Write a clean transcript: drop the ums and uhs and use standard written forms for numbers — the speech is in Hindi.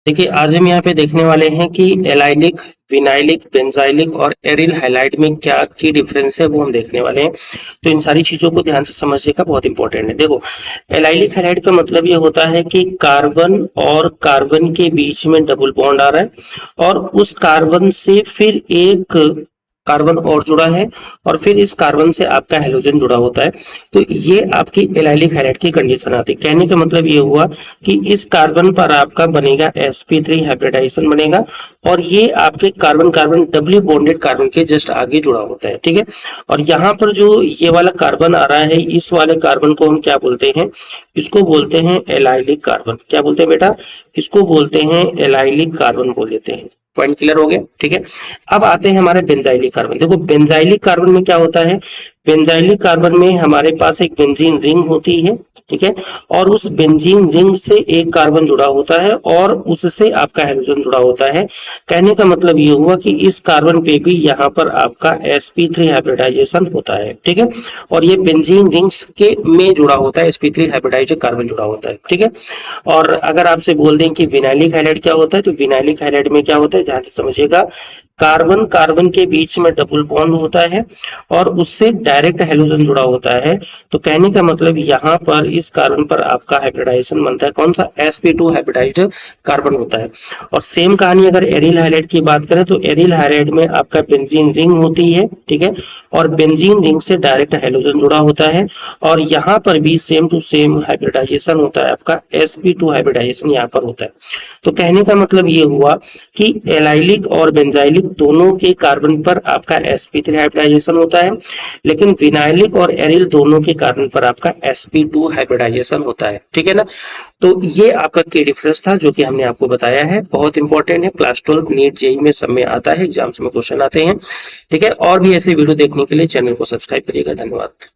देखिए आज हम यहाँ पे देखने वाले हैं कि एलाइलिक, विनाइलिक, बेंजाइलिक और एरिल हैलाइड में क्या की डिफरेंस है वो हम देखने वाले हैं। तो इन सारी चीजों को ध्यान से समझने का बहुत इंपॉर्टेंट है। देखो, एलाइलिक हैलाइड का मतलब ये होता है कि कार्बन और कार्बन के बीच में डबल बॉन्ड आ रहा है और उस कार्बन से फिर एक कार्बन और जुड़ा है और फिर इस कार्बन से आपका हेलोजन जुड़ा होता है। तो ये आपकी एलाइलिक हैलाइड की कंडीशन आती है। कहने का मतलब ये हुआ कि इस कार्बन पर आपका बनेगा sp3 हाइब्रिडाइजेशन बनेगा और ये आपके carbon carbon double bonded carbon के जस्ट आगे जुड़ा होता है। ठीक है, और यहाँ पर जो ये वाला कार्बन आ रहा है, इस वाले कार्बन को हम क्या बोलते हैं? इसको बोलते हैं एलाइलिक कार्बन। क्या बोलते हैं बेटा? इसको बोलते हैं एलाइलिक कार्बन बोल देते हैं। पॉइंट क्लियर हो गया? ठीक है, अब आते हैं हमारे बेंजाइलिक कार्बन। देखो, बेंजाइलिक कार्बन में क्या होता है? बेंजाइलिक कार्बन में हमारे पास एक बेंजीन रिंग होती है। ठीक है, और उस बेंजीन रिंग से एक कार्बन जुड़ा होता है और उससे आपका हाइड्रोजन जुड़ा होता है। कहने का मतलब ये हुआ कि इस कार्बन पे भी यहाँ पर आपका sp3 हाइब्रिडाइजेशन होता है। ठीक है, और ये बेंजीन रिंग्स के में जुड़ा होता है, sp3 हाइब्रिडाइज्ड कार्बन जुड़ा होता है। ठीक है, और अगर आपसे बोल दें कि विनाइलिक हैलाइड क्या होता है, तो विनाइलिक हैलाइड में क्या होता है, ध्यान से समझिएगा। कार्बन कार्बन के बीच में डबल बॉन्ड होता है और उससे डायरेक्ट हेलोजन जुड़ा होता है। तो कहने का मतलब यहाँ पर इस कार्बन पर आपका हाइब्रिडाइजेशन बनता है, कौन सा? sp2 हाइब्रिडाइज्ड कार्बन होता है। और सेम कहानी अगर एरिल हाइलाइड की बात करें तो एरिल हाइलाइड में आपका बेंजीन रिंग होती है। ठीक है, और बेंजीन रिंग से डायरेक्ट हेलोजन जुड़ा होता है और यहाँ पर भी सेम टू सेम हाइब्रिडाइजेशन होता है, आपका sp2 हाइब्रिडाइजेशन यहाँ पर होता है। तो कहने का मतलब ये हुआ कि एलाइलिक और बेंजाइलिक दोनों के कार्बन पर आपका sp3 हाइब्रिडाइजेशन होता है, लेकिन विनाइलिक और एरिल दोनों के कार्बन पर आपका sp2 हाइब्रिडाइजेशन होता है। ठीक है ना? तो ये आपका की डिफरेंस था जो कि हमने आपको बताया है। बहुत इंपॉर्टेंट है, क्लास 12 नीट जेई में सब में आता है, एग्जाम्स में क्वेश्चन आते हैं। ठीक है, और भी ऐसे वीडियो देखने के लिए चैनल को सब्सक्राइब करिएगा। धन्यवाद।